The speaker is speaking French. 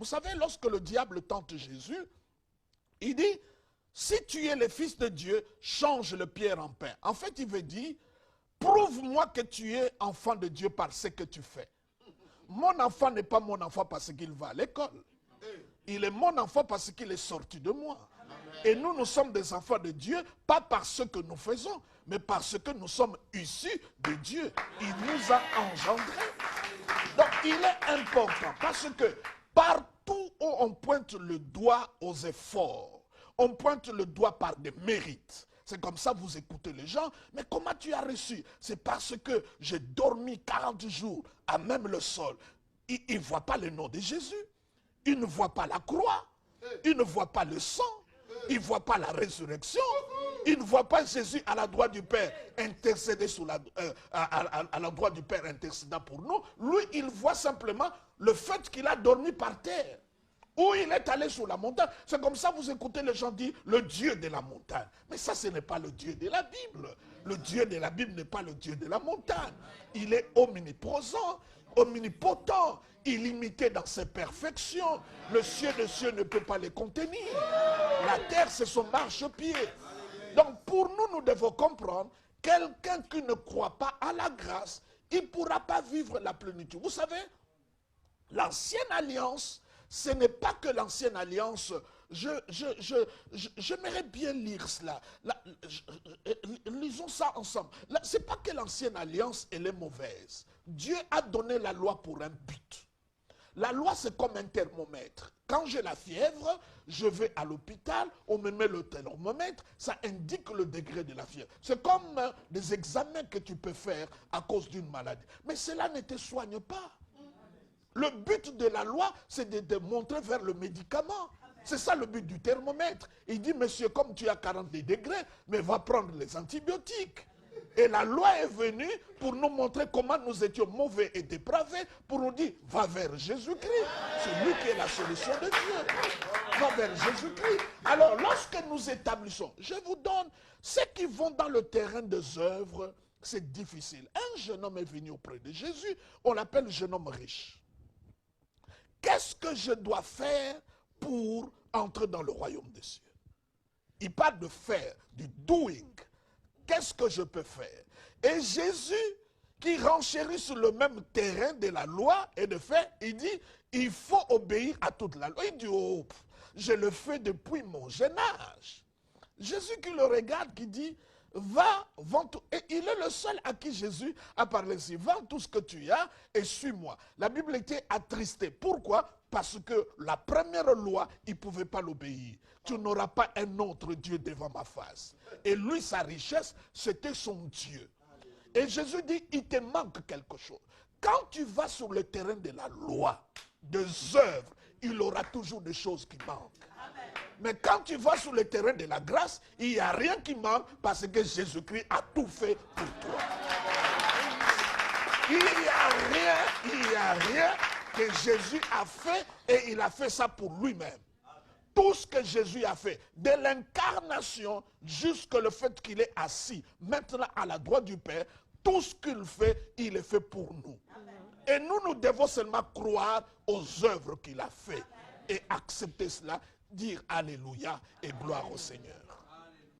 Vous savez, lorsque le diable tente Jésus, il dit, si tu es le Fils de Dieu, change le pierre en pain. En fait, il veut dire, prouve-moi que tu es enfant de Dieu par ce que tu fais. Mon enfant n'est pas mon enfant parce qu'il va à l'école. Il est mon enfant parce qu'il est sorti de moi. Et nous, nous sommes des enfants de Dieu, pas par ce que nous faisons, mais parce que nous sommes issus de Dieu. Il nous a engendrés. Donc, il est important parce que partout où on pointe le doigt aux efforts, on pointe le doigt par des mérites. C'est comme ça, vous écoutez les gens. Mais comment tu as reçu? C'est parce que j'ai dormi 40 jours à même le sol. Ils ne voient pas le nom de Jésus. Ils ne voient pas la croix. Ils ne voient pas le sang. Ils ne voient pas la résurrection. Ils ne voient pas Jésus à la droite du Père intercéder à la droite du Père intercédant pour nous. Lui, il voit simplement le fait qu'il a dormi par terre. Ou il est allé sur la montagne. C'est comme ça, vous écoutez les gens dire le Dieu de la montagne. Mais ça, ce n'est pas le Dieu de la Bible. Le Dieu de la Bible n'est pas le Dieu de la montagne. Il est omniprésent, omnipotent, illimité dans ses perfections. Le ciel des cieux ne peut pas les contenir. La terre, c'est son marchepied. Donc pour nous, nous devons comprendre, quelqu'un qui ne croit pas à la grâce, il ne pourra pas vivre la plénitude. Vous savez, l'ancienne alliance, ce n'est pas que l'ancienne alliance, j'aimerais bien lire cela. Lisons ça ensemble. Ce n'est pas que l'ancienne alliance, elle est mauvaise. Dieu a donné la loi pour un but. La loi, c'est comme un thermomètre. Quand j'ai la fièvre, je vais à l'hôpital, on me met le thermomètre, ça indique le degré de la fièvre. C'est comme des examens que tu peux faire à cause d'une maladie. Mais cela ne te soigne pas. Le but de la loi, c'est de te montrer vers le médicament. C'est ça le but du thermomètre. Il dit, monsieur, comme tu as 40 degrés, mais va prendre les antibiotiques. Et la loi est venue pour nous montrer comment nous étions mauvais et dépravés, pour nous dire, va vers Jésus-Christ. C'est lui qui est la solution de Dieu. Va vers Jésus-Christ. Alors, lorsque nous établissons, je vous donne, ceux qui vont dans le terrain des œuvres, c'est difficile. Un jeune homme est venu auprès de Jésus, on l'appelle jeune homme riche. Qu'est-ce que je dois faire pour entrer dans le royaume des cieux? Il parle de faire, du doing. Qu'est-ce que je peux faire? Et Jésus, qui renchérit sur le même terrain de la loi et de fait, il dit, il faut obéir à toute la loi. Il dit, oh, je le fais depuis mon jeune âge. Jésus qui le regarde, qui dit, va, vends tout. Et il est le seul à qui Jésus a parlé ici. Vends tout ce que tu as et suis-moi. La Bible était attristée. Pourquoi? Parce que la première loi, il ne pouvait pas l'obéir. Tu n'auras pas un autre Dieu devant ma face. Et lui, sa richesse, c'était son Dieu. Et Jésus dit, il te manque quelque chose. Quand tu vas sur le terrain de la loi, des œuvres, il aura toujours des choses qui manquent. Mais quand tu vas sur le terrain de la grâce, il n'y a rien qui manque parce que Jésus-Christ a tout fait pour toi. Il n'y a rien que Jésus a fait et il a fait ça pour lui-même. Tout ce que Jésus a fait, de l'incarnation jusqu'à le fait qu'il est assis maintenant à la droite du Père, tout ce qu'il fait, il est fait pour nous. Et nous, nous devons seulement croire aux œuvres qu'il a fait et accepter cela, dire Alléluia et gloire au Seigneur.